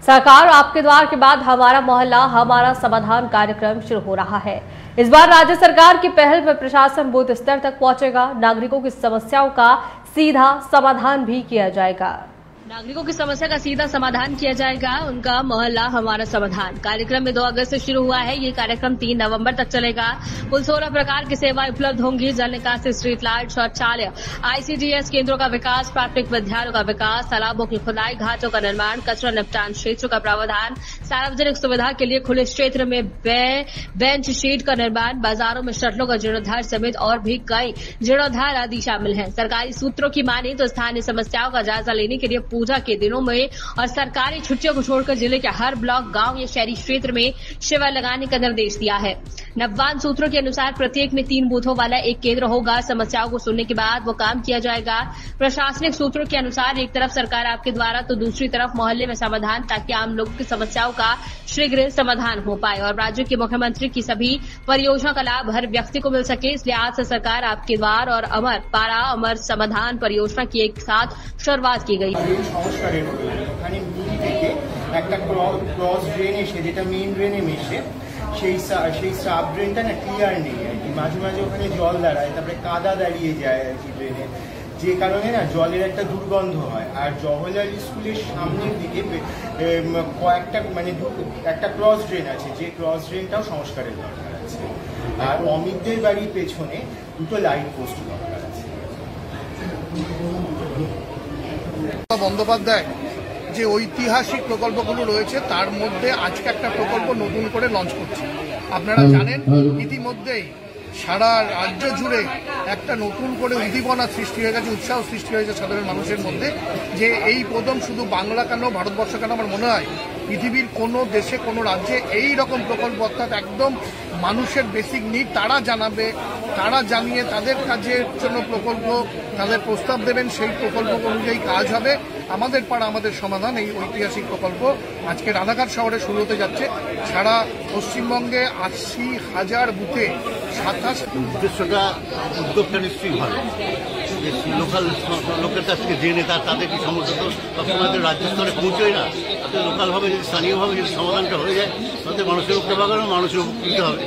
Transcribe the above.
सरकार आपके द्वार के बाद हमारा मोहल्ला हमारा समाधान कार्यक्रम शुरू हो रहा है। इस बार राज्य सरकार की पहल पर प्रशासन बूथ स्तर तक पहुंचेगा। नागरिकों की समस्याओं का सीधा समाधान भी किया जाएगा। नागरिकों की समस्या का सीधा समाधान किया जाएगा। उनका मोहल्ला हमारा समाधान कार्यक्रम में 2 अगस्त से शुरू हुआ है। ये कार्यक्रम 3 नवंबर तक चलेगा। कुल 16 प्रकार की सेवाएं उपलब्ध होंगी। जल निकासी, स्ट्रीट लाइट, शौचालय, ICDS केंद्रों का विकास, प्राथमिक विद्यालयों का विकास, तालाबों की खुदाई, घाटों का निर्माण, कचरा निपटान क्षेत्रों का प्रावधान, सार्वजनिक सुविधा के लिए खुले क्षेत्र में बेंच शीट का निर्माण, बाजारों में शटलों का जीर्णोद्धार समेत और भी कई जीर्णोद्धार आदि शामिल हैं। सरकारी सूत्रों की माने तो स्थानीय समस्याओं का जायजा लेने के लिए पूजा के दिनों में और सरकारी छुट्टियों को छोड़कर जिले के हर ब्लॉक, गांव या शहरी क्षेत्र में शिविर लगाने का निर्देश दिया है। नववान सूत्रों के अनुसार प्रत्येक में 3 बूथों वाला एक केंद्र होगा। समस्याओं को सुनने के बाद वो काम किया जाएगा। प्रशासनिक सूत्रों के अनुसार एक तरफ सरकार आपके द्वारा तो दूसरी तरफ मोहल्ले में समाधान, ताकि आम लोगों की समस्याओं का शीघ्र समाधान हो पाए और राज्य के मुख्यमंत्री की सभी परियोजना का लाभ हर व्यक्ति को मिल सके। इसलिए आज से सरकार आपके द्वार और अमर पारा अमर समाधान परियोजना की एक साथ शुरुआत की गई। সংস্কারের ওখানে মিল থেকে একটা ক্রস ড্রেন এসে যেটা মেইন ড্রেনে মেশে সেই সাব ড্রেনটা না ক্লিয়ার নেই আর কি। মাঝে মাঝে ওখানে জল দাঁড়ায়, তারপরে কাদা দাঁড়িয়ে যায় আর কি ড্রেনে, যে কারণে না জলের একটা দুর্গন্ধ হয়। আর জওহরলাল স্কুলের সামনের দিকে কয়েকটা একটা ক্রস ড্রেন আছে, যে ক্রস ড্রেনটাও সংস্কারের দরকার আছে। আর অমিতদের বাড়ির পেছনে 2টো লাইট পোস্ট দরকার আছে। বন্দ্যোপাধ্যায় যে ঐতিহাসিক প্রকল্পগুলো রয়েছে তার মধ্যে আজকে একটা প্রকল্প নতুন করে লঞ্চ করছে। আপনারা জানেন ইতিমধ্যেই সারা রাজ্য জুড়ে একটা নতুন করে উদ্দীপনা সৃষ্টি হয়ে গেছে, উৎসাহ সৃষ্টি হয়েছে সাধারণ মানুষের মধ্যে, যে এই প্রথম শুধু বাংলা কেন ভারতবর্ষ কেন আমার মনে হয় পৃথিবীর কোনো দেশে কোনো রাজ্যে এই রকম প্রকল্প, অর্থাৎ একদম মানুষের বেসিক নিড তারা জানাবে, তারা জানিয়ে তাদের কাজের জন্য প্রকল্প তাদের প্রস্তাব দেবেন, সেই প্রকল্প অনুযায়ী কাজ হবে। আমাদের পাড়া আমাদের সমাধান এই ঐতিহাসিক প্রকল্প আজকে রানাঘাট শহরে শুরু হতে যাচ্ছে। সারা পশ্চিমবঙ্গে 80,000 বুথে 27 উদ্দেশ্যটা উদ্যোগটা নিশ্চয়ই ভালো। লোকাল লোকের কাছ থেকে জেনে তাদের কি সমস্যা তো সবসময় রাজ্য স্তরে পৌঁছয় না। লোকালভাবে যদি স্থানীয়ভাবে যদি সমাধানটা হয়ে যায় তাতে মানুষের উপকার হবে, মানুষের উপকৃত হবে।